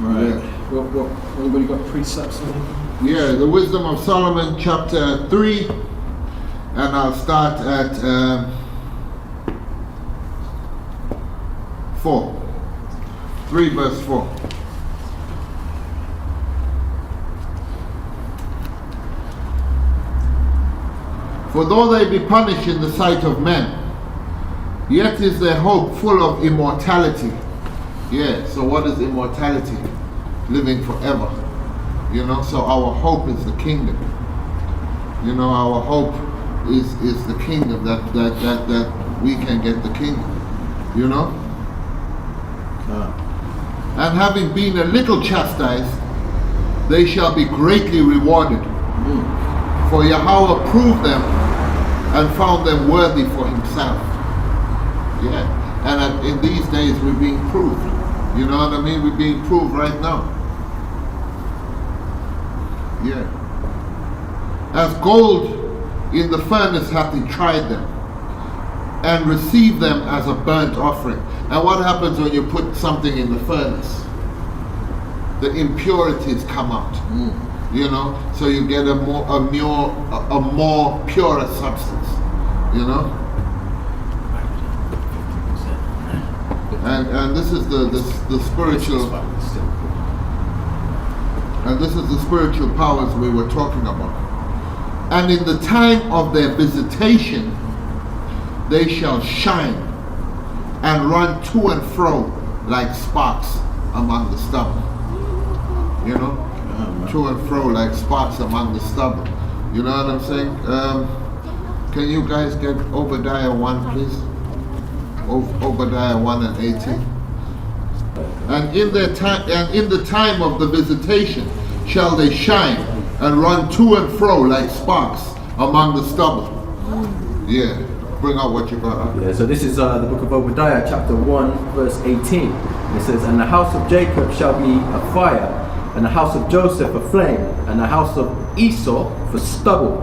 Right. Yeah. What, anybody got precepts on it? Yeah, the Wisdom of Solomon, chapter 3, and I'll start at 4. 3 verse 4. For though they be punished in the sight of men, yet is their hope full of immortality. Yeah, so what is immortality? Living forever. You know, so our hope is the kingdom. You know, our hope is the kingdom, that we can get the kingdom. You know? And having been a little chastised, they shall be greatly rewarded. For Yahweh proved them and found them worthy for himself. Yeah. And in these days we're being proved. You know what I mean? We're being proved right now. Yeah. As gold in the furnace hath he tried them, and received them as a burnt offering. And what happens when you put something in the furnace? The impurities come out. You know, so you get a more purer substance. You know. And this is the spiritual, and this is the spiritual powers we were talking about. And in the time of their visitation, they shall shine and run to and fro like sparks among the stubble. You know, to and fro like sparks among the stubble. You know what I'm saying? Can you guys get Obadiah 1, please? Obadiah 1 and 18. And in the time of the visitation shall they shine and run to and fro like sparks among the stubble. Yeah, bring out what you got. Yeah, so this is the book of Obadiah, chapter 1, verse 18. It says, and the house of Jacob shall be a fire, and the house of Joseph a flame, and the house of Esau for stubble.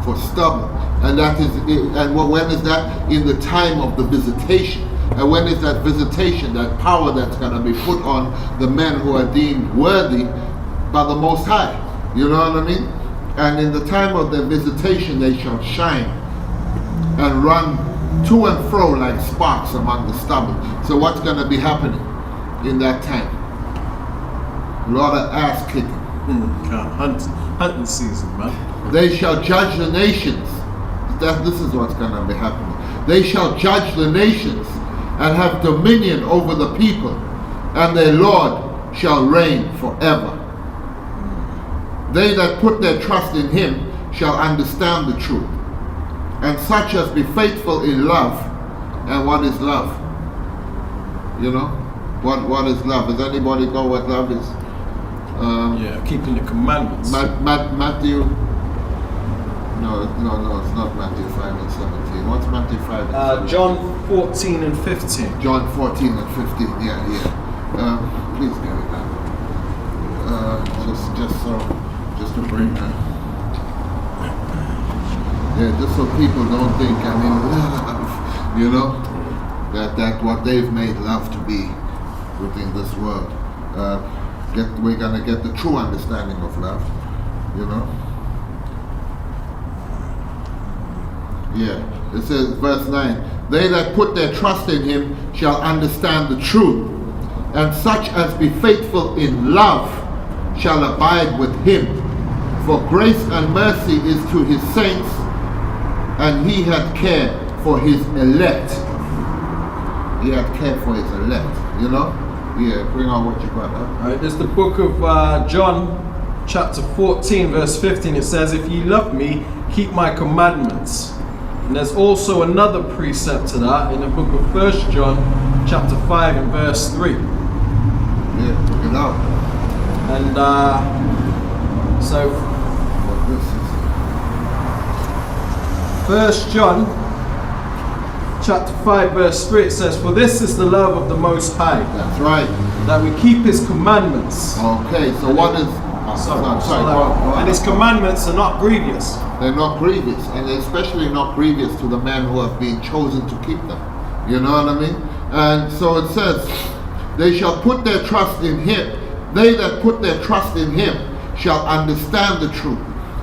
For stubble. And that is, and when is that? In the time of the visitation. And when is that visitation, that power that's going to be put on the men who are deemed worthy by the Most High? You know what I mean? And in the time of their visitation they shall shine and run to and fro like sparks among the stubble. So what's going to be happening in that time? A lot of ass kicking. Hunting season, man. They shall judge the nations. This is what's going to be happening. They shall judge the nations and have dominion over the people, and their Lord shall reign forever. They that put their trust in him shall understand the truth, and such as be faithful in love. And what is love? You know? What is love? Does anybody know what love is? Yeah, keeping the commandments. Matthew. No, it's not Matthew 5 and 17. What's Matthew 5 and 17? John 14 and 15. John 14 and 15, yeah. Please get it down. Just to bring that. Yeah, just so people don't think I'm in love, you know, that what they've made love to be within this world. We're gonna get the true understanding of love, you know. Yeah, it says, verse 9, they that put their trust in him shall understand the truth, and such as be faithful in love shall abide with him. For grace and mercy is to his saints, and he hath care for his elect. He hath care for his elect, you know? Yeah, bring on what you got. Alright, there's the book of John, chapter 14, verse 15. It says, if ye love me, keep my commandments. And there's also another precept to that in the book of 1 John, chapter 5 and verse 3. Yeah, look it out. And so, What this is. 1 John, chapter 5, verse 3, it says, for this is the love of the Most High, That's right. that we keep his commandments. Okay, so what is... And his commandments are not grievous. They're not grievous, and they're especially not grievous to the men who have been chosen to keep them. You know what I mean? And so it says, they shall put their trust in him They that put their trust in him shall understand the truth,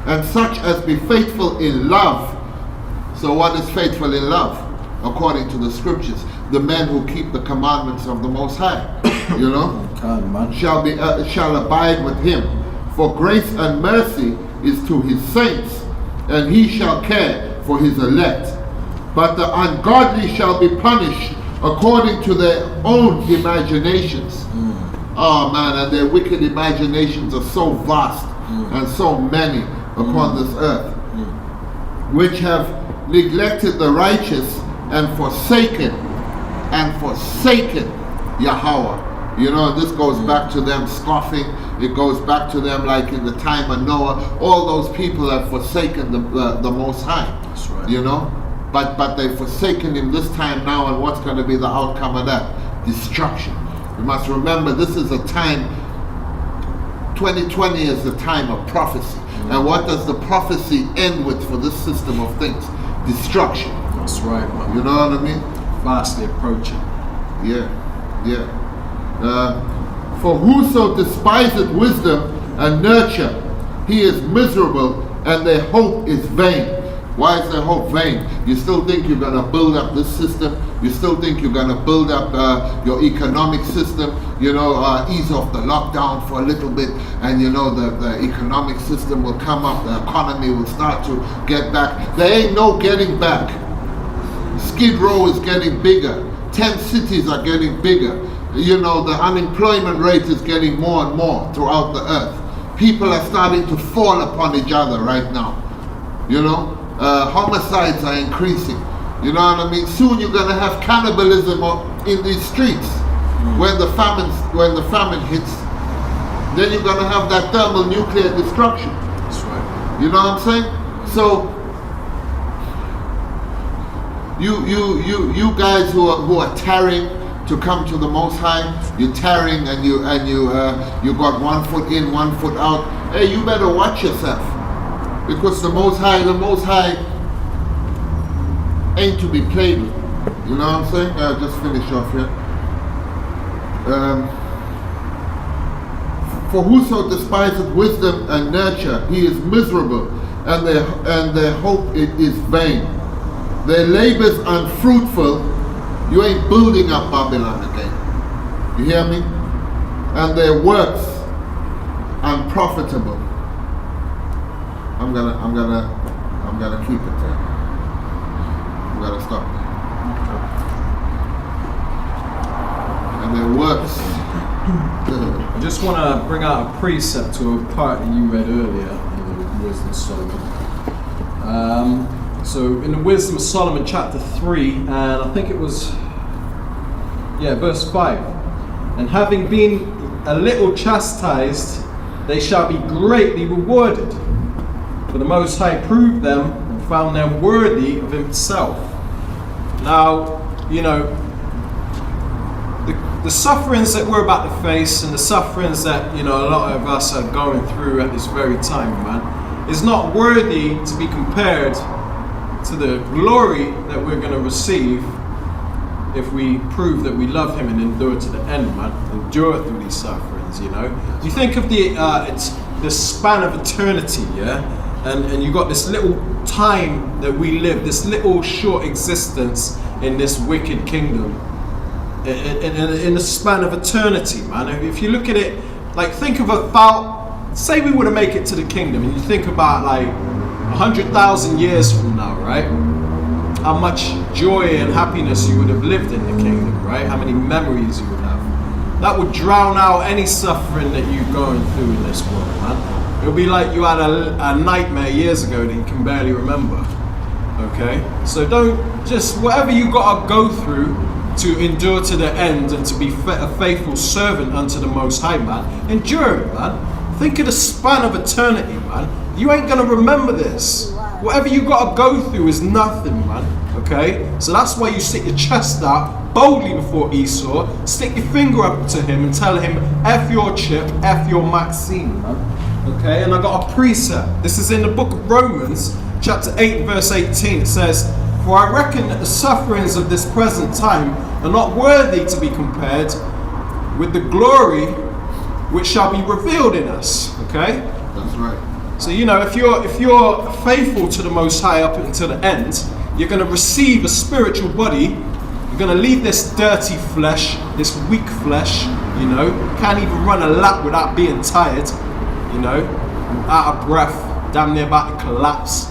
and such as be faithful in love. So what is faithful in love? According to the scriptures, the men who keep the commandments of the Most High, you know, shall abide with him. For grace and mercy is to his saints, and he shall care for his elect. But the ungodly shall be punished according to their own imaginations. Oh man, and their wicked imaginations are so vast and so many upon this earth, which have neglected the righteous and forsaken Yahweh. You know, this goes back to them scoffing. It goes back to them like in the time of Noah. All those people have forsaken the Most High. That's right. You know, but they've forsaken him this time now, and what's going to be the outcome of that? Destruction. We must remember this is a time, 2020 is the time of prophecy. And what does the prophecy end with for this system of things? Destruction. That's right, man. You know what I mean? Fastly approaching. Yeah. For whoso despiseth wisdom and nurture, he is miserable, and their hope is vain. Why is their hope vain? You still think you're going to build up this system? You still think you're going to build up your economic system? You know, ease off the lockdown for a little bit, and you know the economic system will come up. The economy will start to get back. There ain't no getting back. Skid Row is getting bigger. 10 cities are getting bigger. You know, the unemployment rate is getting more and more throughout the earth. People are starting to fall upon each other right now. You know, homicides are increasing. You know what I mean? Soon you're gonna have cannibalism in these streets. When the famine hits, then you're gonna have that thermonuclear destruction. That's right. You know what I'm saying? So you guys who are tarrying to come to the Most High, you're tarrying and you got 1 foot in, 1 foot out. Hey, you better watch yourself, because the Most High ain't to be played with. You know what I'm saying? I'll just finish off here. For whoso despiseth wisdom and nurture, he is miserable, and their hope is vain. Their labors unfruitful. You ain't building up Babylon again. You hear me? And their works unprofitable. I'm gonna keep it there. I'm gonna stop there. And their works. I just want to bring out a precept to a part that you read earlier in the Wisdom of Solomon. So in the Wisdom of Solomon chapter 3, and I think it was, verse 5. And having been a little chastised, they shall be greatly rewarded. For the Most High proved them and found them worthy of himself. Now, you know, the sufferings that we're about to face, and the sufferings that, you know, a lot of us are going through at this very time, man, is not worthy to be compared to the glory that we're going to receive if we prove that we love him and endure to the end, man. Endure through these sufferings, you know. You think of the span of eternity, yeah? And you got this little time that we live, this little short existence in this wicked kingdom. In the span of eternity, man. If you look at it, like think of about, say we were to make it to the kingdom, and you think about like 100,000 years from now, right? How much joy and happiness you would have lived in the kingdom, right? How many memories you would have. That would drown out any suffering that you're going through in this world, man. It'll be like you had a nightmare years ago that you can barely remember. Okay? So don't just, whatever you gotta go through to endure to the end and to be a faithful servant unto the Most High, man, endure it, man. Think of the span of eternity, man. You ain't gonna remember this. Whatever you gotta go through is nothing, man. Okay? So that's why you stick your chest out boldly before Esau, stick your finger up to him and tell him, F your chip, F your Maxine, man. Okay? And I got a precept. This is in the book of Romans, chapter 8, verse 18. It says, for I reckon that the sufferings of this present time are not worthy to be compared with the glory which shall be revealed in us. Okay? That's right. So if you're faithful to the Most High up until the end, you're going to receive a spiritual body. You're going to leave this dirty flesh, this weak flesh. Can't even run a lap without being tired. Out of breath, damn near about to collapse.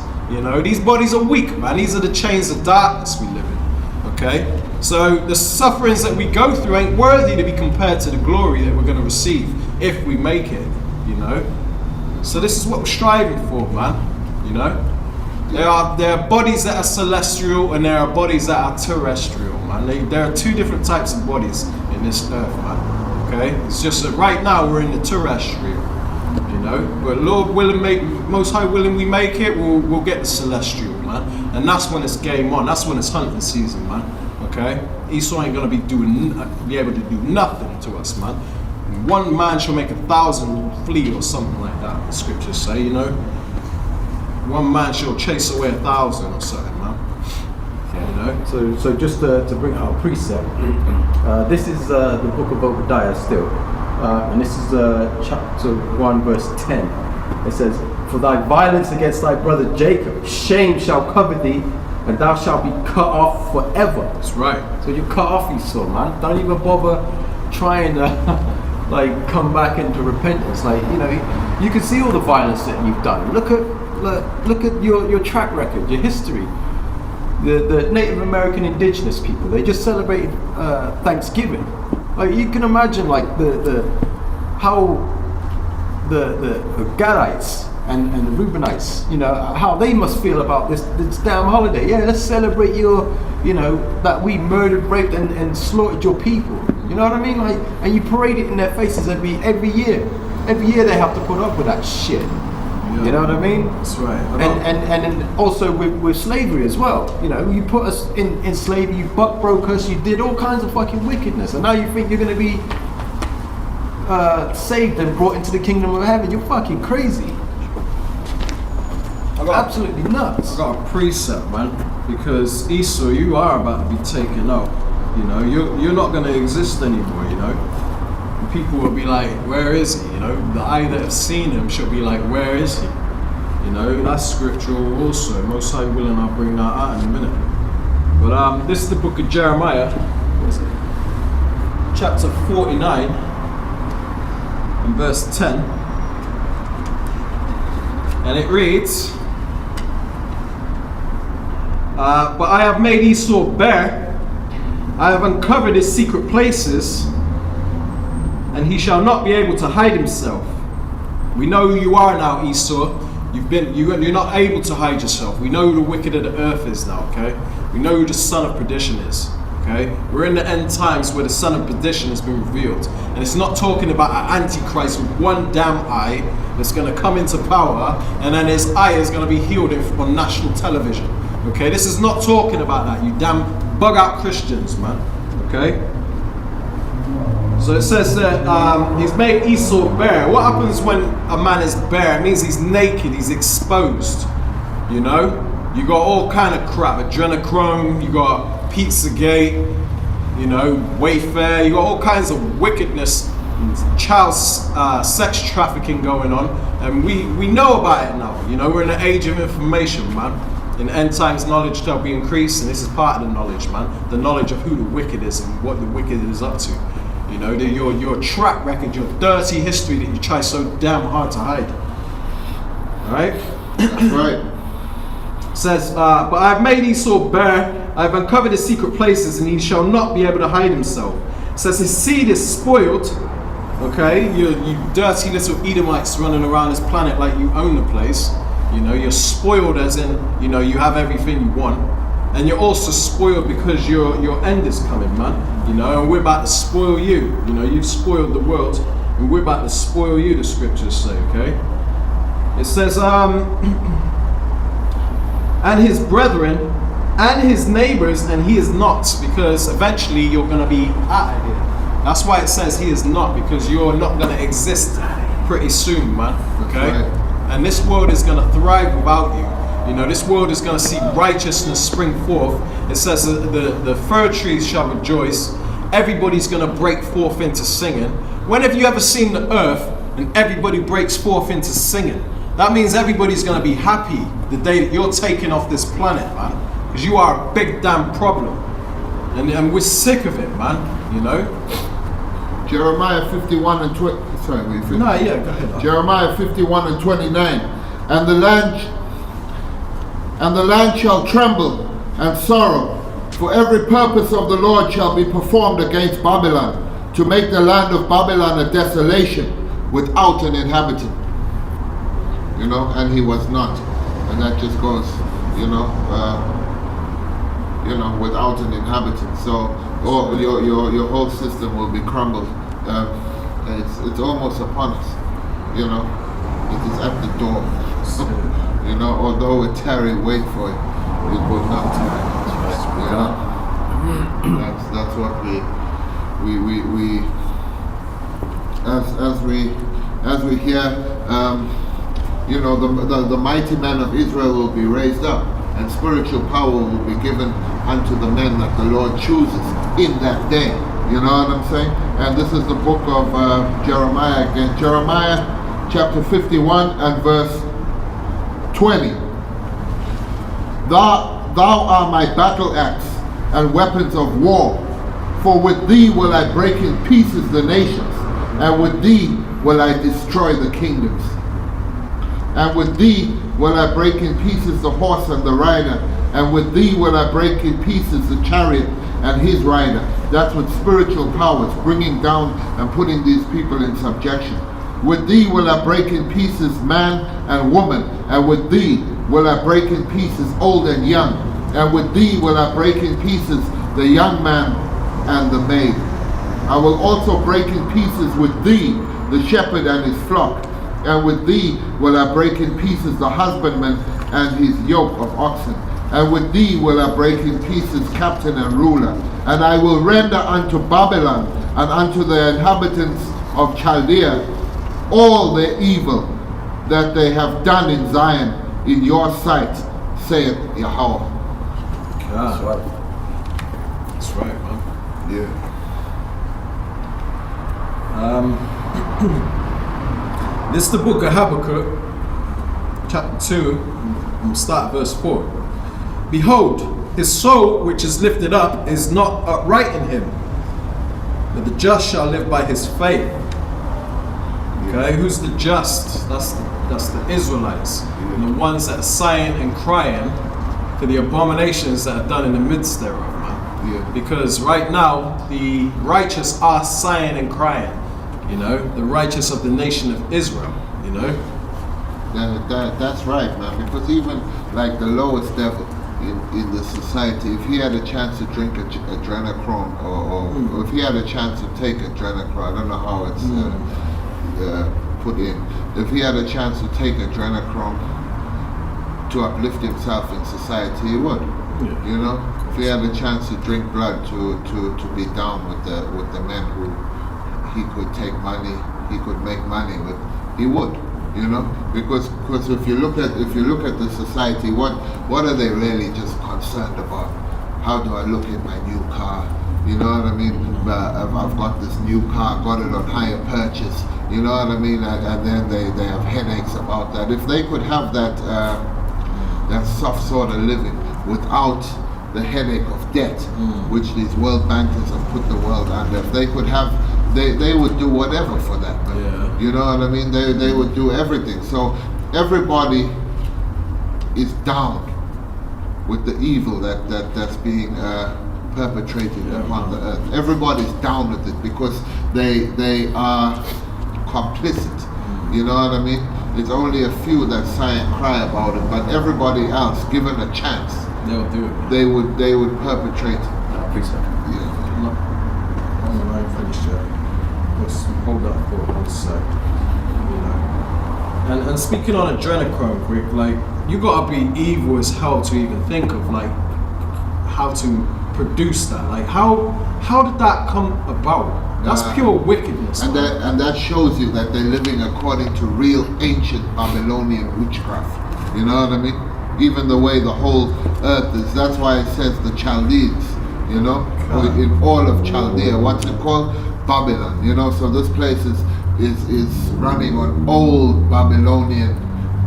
These bodies are weak, man. These are the chains of darkness we live in. Okay, so the sufferings that we go through ain't worthy to be compared to the glory that we're going to receive if we make it. So this is what we're striving for, man. There are bodies that are celestial and there are bodies that are terrestrial, man. There are two different types of bodies in this earth, man. Okay, it's just that right now we're in the terrestrial. But Lord willing, Most High willing, we make it, we'll get the celestial, man. And that's when it's game on. That's when it's hunting season, man. Okay, Esau ain't gonna be able to do nothing to us, man. One man shall make 1,000 flee, or something like that. The scriptures say, one man shall chase away 1,000 or something, man. So just to bring out a precept, this is the book of Obadiah still. And this is chapter 1 verse 10. It says, "For thy violence against thy brother Jacob, shame shall cover thee, and thou shalt be cut off forever." That's right. So you're cut off, Esau, man. Don't even bother trying to come back into repentance. You can see all the violence that you've done. Look at your track record, your history. The Native American indigenous people, they just celebrated Thanksgiving. You can imagine how the Gadites and the Reubenites, how they must feel about this damn holiday. Yeah, let's celebrate that we murdered, raped and slaughtered your people. You know what I mean? And you parade it in their faces every year. Every year they have to put up with that shit. Yeah. You know what I mean? That's right. And also with slavery as well. You put us in slavery, you buck broke us, you did all kinds of fucking wickedness, and now you think you're going to be saved and brought into the kingdom of heaven. You're fucking crazy. Absolutely nuts. I got a precept, man, because Esau, you are about to be taken out. You're not going to exist anymore. And people will be like, where is he? The eye that has seen him shall be like, where is he? That's scriptural also. Most High willing, I'll bring that out in a minute. But this is the book of Jeremiah, chapter 49 and verse 10. And it reads, "But I have made Esau bare, I have uncovered his secret places, and he shall not be able to hide himself." We know who you are now, Esau. You're not able to hide yourself. We know who the wicked of the earth is now, okay? We know who the son of perdition is, okay? We're in the end times where the son of perdition has been revealed. And it's not talking about an antichrist with one damn eye that's going to come into power, and then his eye is going to be healed on national television, okay? This is not talking about that, you damn bug out Christians, man, okay? So it says that he's made Esau bare. What happens when a man is bare? It means he's naked, he's exposed. You got all kind of crap, adrenochrome, you got Pizzagate, Wayfair, you got all kinds of wickedness, child sex trafficking going on, and we know about it now. We're in an age of information, man. In end times, knowledge shall be increased, and this is part of the knowledge, man. The knowledge of who the wicked is and what the wicked is up to. Your track record, your dirty history that you try so damn hard to hide. Alright? That's right. It says, "But I have made Esau bare, I have uncovered his secret places, and he shall not be able to hide himself." It says his seed is spoiled. Okay? You dirty little Edomites running around this planet like you own the place. You're spoiled as in, you have everything you want. And you're also spoiled because your end is coming, man. And we're about to spoil you. You've spoiled the world, and we're about to spoil you, the scriptures say, okay? It says, "And his brethren, and his neighbors, and he is not," because eventually you're going to be out of here. That's why it says he is not, because you're not going to exist pretty soon, man, okay? Right. And this world is going to thrive without you. This world is going to see righteousness spring forth. It says that the fir trees shall rejoice. Everybody's going to break forth into singing. when have you ever seen the earth and everybody breaks forth into singing? That means everybody's going to be happy the day that you're taking off this planet, man. Because you are a big damn problem. And we're sick of it, man, you know? Jeremiah 51 and 20. Sorry, wait, No, yeah, go ahead. Jeremiah 51 and 29. And the land shall tremble and sorrow, for every purpose of the Lord shall be performed against Babylon, to make the land of Babylon a desolation without an inhabitant. You know, and he was not. And that just goes, without an inhabitant. So your whole system will be crumbled. It's almost upon us. You know, it is at the door. You know, although it tarry, wait for it. It will not tarry. You know, that's what we as we hear. The mighty men of Israel will be raised up, and spiritual power will be given unto the men that the Lord chooses in that day. You know what I'm saying? And this is the book of Jeremiah again. Jeremiah chapter 51 and verse 20. Thou art my battle axe and weapons of war, for with thee will I break in pieces the nations, and with thee will I destroy the kingdoms. And with thee will I break in pieces the horse and the rider, and with thee will I break in pieces the chariot and his rider. That's what spiritual powers, bringing down and putting these people in subjection. With thee will I break in pieces man and woman, and with thee will I break in pieces old and young, and with thee will I break in pieces the young man and the maid. I will also break in pieces with thee the shepherd and his flock, and with thee will I break in pieces the husbandman and his yoke of oxen. And with thee will I break in pieces captain and ruler. And I will render unto Babylon and unto the inhabitants of Chaldea all their evil that they have done in Zion in your sight, saith Yahweh. That's right. That's right, man. Yeah. This is the book of Habakkuk, chapter 2, and start at verse 4. Behold, his soul which is lifted up is not upright in him, but the just shall live by his faith. Okay, who's the just? That's the Israelites, and the ones that are sighing and crying for the abominations that are done in the midst thereof, man. Yeah. Because right now the righteous are sighing and crying. You know, the righteous of the nation of Israel, you know? That's right, man. Because even like the lowest devil in the society, if he had a chance to drink adrenochrome or if he had a chance to take adrenochrome, I don't know how it's put in. If he had a chance to take adrenochrome to uplift himself in society, he would. Yeah. You know? If he had a chance to drink blood to be down with the men who he could take money, he could make money with, he would, you know, because if you look at the society, what are they really just concerned about? How do I look at my new car? You know what I mean? I've got this new car, got it on hire purchase. You know what I mean? And then they have headaches about that. If they could have that soft sort of living without the headache of debt, which these world bankers have put the world under, if they could have. They would do whatever for that. Yeah. You know what I mean? They would do everything. So everybody is down with the evil that's being perpetrated upon the earth. Everybody's down with it because they are complicit. You know what I mean? It's only a few that sigh and cry about it, but everybody else, given a chance, they'll do it. They would perpetrate. I think so. Yeah. No. I'm not finished yet. Let's hold that for 1 sec. You know. And speaking on adrenochrome, quick, like you gotta be evil as hell to even think of like how to produce that. Like how did that come about? That's pure wickedness. And that shows you that they're living according to real ancient Babylonian witchcraft. You know what I mean? Even the way the whole earth is. That's why it says the Chaldeans. You know, in all of Chaldea. What's it called? Babylon. You know, so this place is running on old Babylonian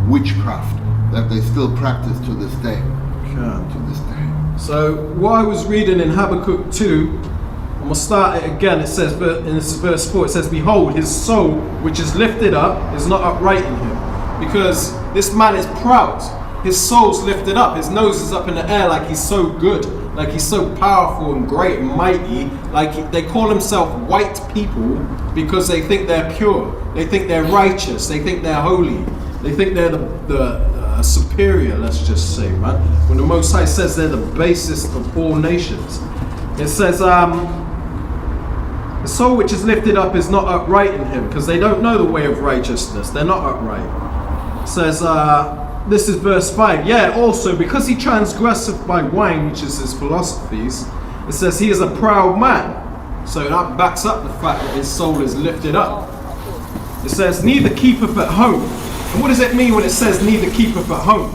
witchcraft that they still practice to this day. To this day. So what I was reading in Habakkuk 2, I'm going to start it again. It says, in this verse 4, it says, "Behold, his soul, which is lifted up, is not upright in him." Because this man is proud. His soul's lifted up. His nose is up in the air like he's so good, like he's so powerful and great and mighty. Like they call themselves white people because they think they're pure. They think they're righteous. They think they're holy. They think they're the superior, let's just say, man. When the Most High says they're the basest of all nations. It says, the soul which is lifted up is not upright in him, because they don't know the way of righteousness. They're not upright. It says, this is verse 5. "Yeah, also, because he transgresseth by wine, which is his philosophies," it says he is a proud man. So that backs up the fact that his soul is lifted up. It says, "Neither keepeth at home." And what does it mean when it says neither keepeth at home?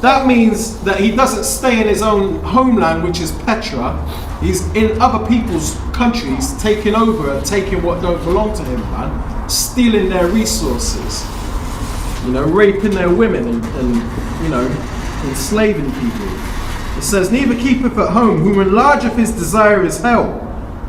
That means that he doesn't stay in his own homeland, which is Petra. He's in other people's countries, taking over and taking what don't belong to him, man. Stealing their resources. You know, raping their women and you know, enslaving people. It says, "Neither keepeth at home, who enlargeth his desire is hell,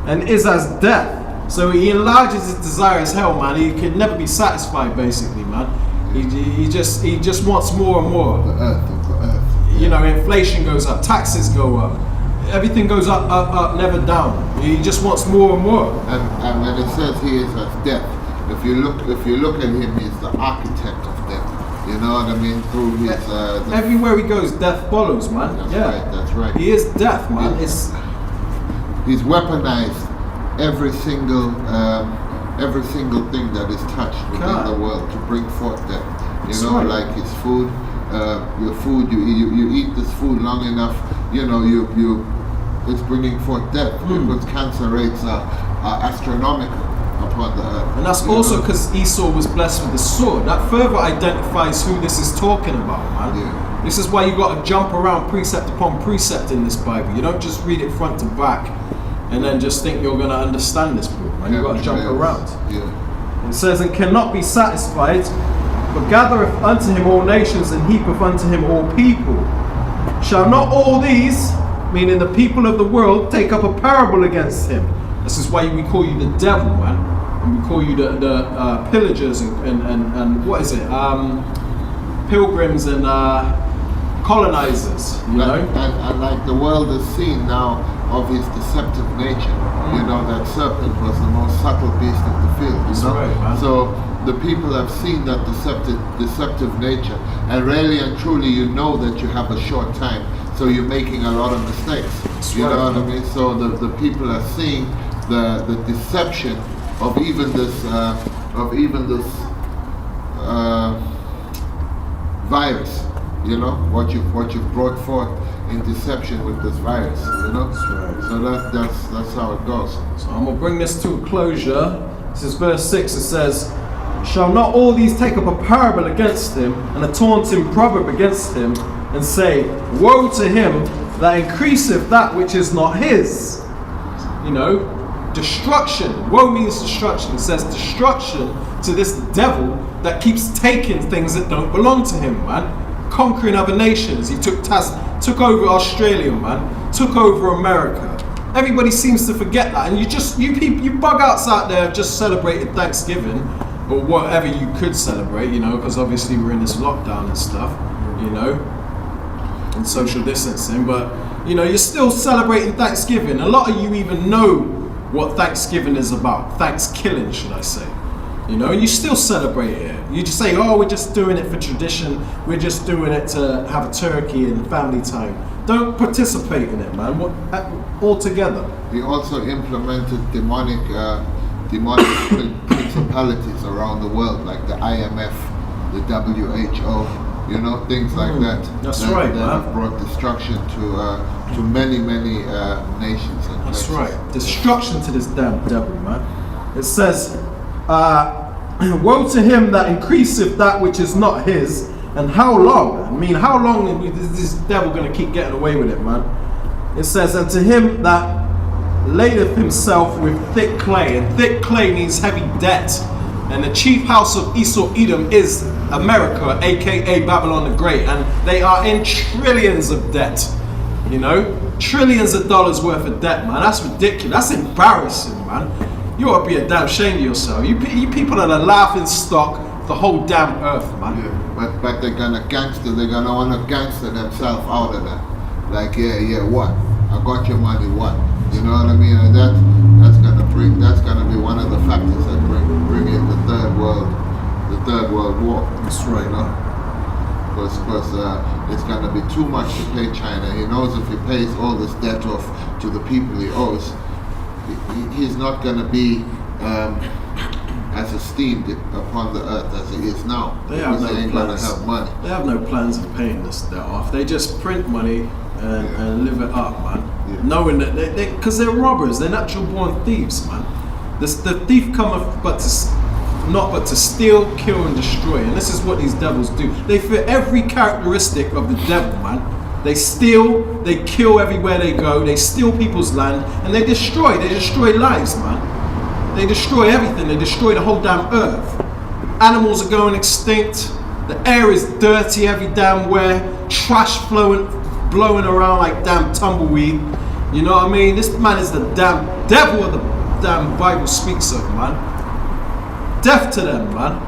and is as death." So he enlarges his desire as hell, man. He can never be satisfied, basically, man. He just wants more and more. The earth. Yeah. You know, inflation goes up, taxes go up, everything goes up, never down. He just wants more and more. And when it says he is as death, if you look at him, he's the architect of death. You know what I mean? Through his everywhere he goes, death follows, man. That's right. He is death, man. He's weaponized every single thing that is touched within the world to bring forth death. You know, like his food, your food. You eat this food long enough. You know, it's bringing forth death because cancer rates are astronomical upon the earth. And that's also because Esau was blessed with the sword. That further identifies who this is talking about, man. Yeah. This is why you got to jump around precept upon precept in this Bible. You don't just read it front to back and then just think you're going to understand this book, man. You've got to jump around. Yeah. It says, "And cannot be satisfied, but gathereth unto him all nations, and heapeth unto him all people. Shall not all these," meaning the people of the world, "take up a parable against him?" This is why we call you the devil, man. And we call you the pillagers and what is it? Pilgrims and colonizers, you know? And like the world has seen now of his deceptive nature. You know, that serpent was the most subtle beast of the field. You know? Right, man. So the people have seen that deceptive nature, and really and truly, you know that you have a short time, so you're making a lot of mistakes. You know what I mean? So the people are seeing the deception of even this virus. You know what you've brought forth in deception with this virus. You know. That's right. So that's how it goes. So I'm going to bring this to a closure. This is verse 6. It says, "Shall not all these take up a parable against him, and a taunting proverb against him, and say, Woe to him that increaseth that which is not his?" You know, destruction. Woe means destruction. It says destruction to this devil that keeps taking things that don't belong to him, man. Conquering other nations. He took over Australia, man. Took over America. Everybody seems to forget that, and you bug outs out there have just celebrated Thanksgiving or whatever you could celebrate, you know, because obviously we're in this lockdown and stuff, you know, and social distancing. But you know, you're still celebrating Thanksgiving. A lot of you even know what Thanksgiving is about. Thanksgiving, should I say? You know, and you still celebrate it. You just say, "Oh, we're just doing it for tradition. We're just doing it to have a turkey and family time." Don't participate in it, man. Altogether. He also implemented demonic principalities around the world, like the IMF, the WHO. You know, things like that. That's right, that man. have brought destruction to many nations. And That's places. right. Destruction to this damn devil, man. It says, "Woe to him that increaseth that which is not his, and how long?" I mean, how long is this devil going to keep getting away with it, man? It says, "And to him that ladeth himself with thick clay, and thick clay means heavy debt. And the chief house of Esau Edom is America, aka Babylon the Great, and they are in trillions of debt. You know, trillions of dollars worth of debt, man. That's ridiculous. That's embarrassing, man. You ought to be a damn shame of yourself. You people are the laughing stock of the whole damn earth, man. Yeah, but they're gonna gangster. They're gonna wanna gangster themselves out of that. Like, yeah, what? I got your money, what? You know what I mean? And that's gonna be one of the factors that bring in the third world war. That's right, you know? Because it's gonna be too much to pay China. He knows if he pays all this debt off to the people he owes, he's not gonna be as esteemed upon the earth as he is now. They have no ain't plans. gonna have money. They have no plans of paying this debt off. They just print money and live it up, man. Yeah. Knowing that because they're robbers, they're natural born thieves, man. The thief cometh not but to steal, kill, and destroy. And this is what these devils do. They fit every characteristic of the devil, man. They steal, they kill everywhere they go, they steal people's land, and they destroy lives, man. They destroy everything, they destroy the whole damn earth. Animals are going extinct, the air is dirty every damn where, trash blowing around like damn tumbleweed. You know what I mean? This man is the damn devil of the damn Bible speaks of, man. Death to them, man.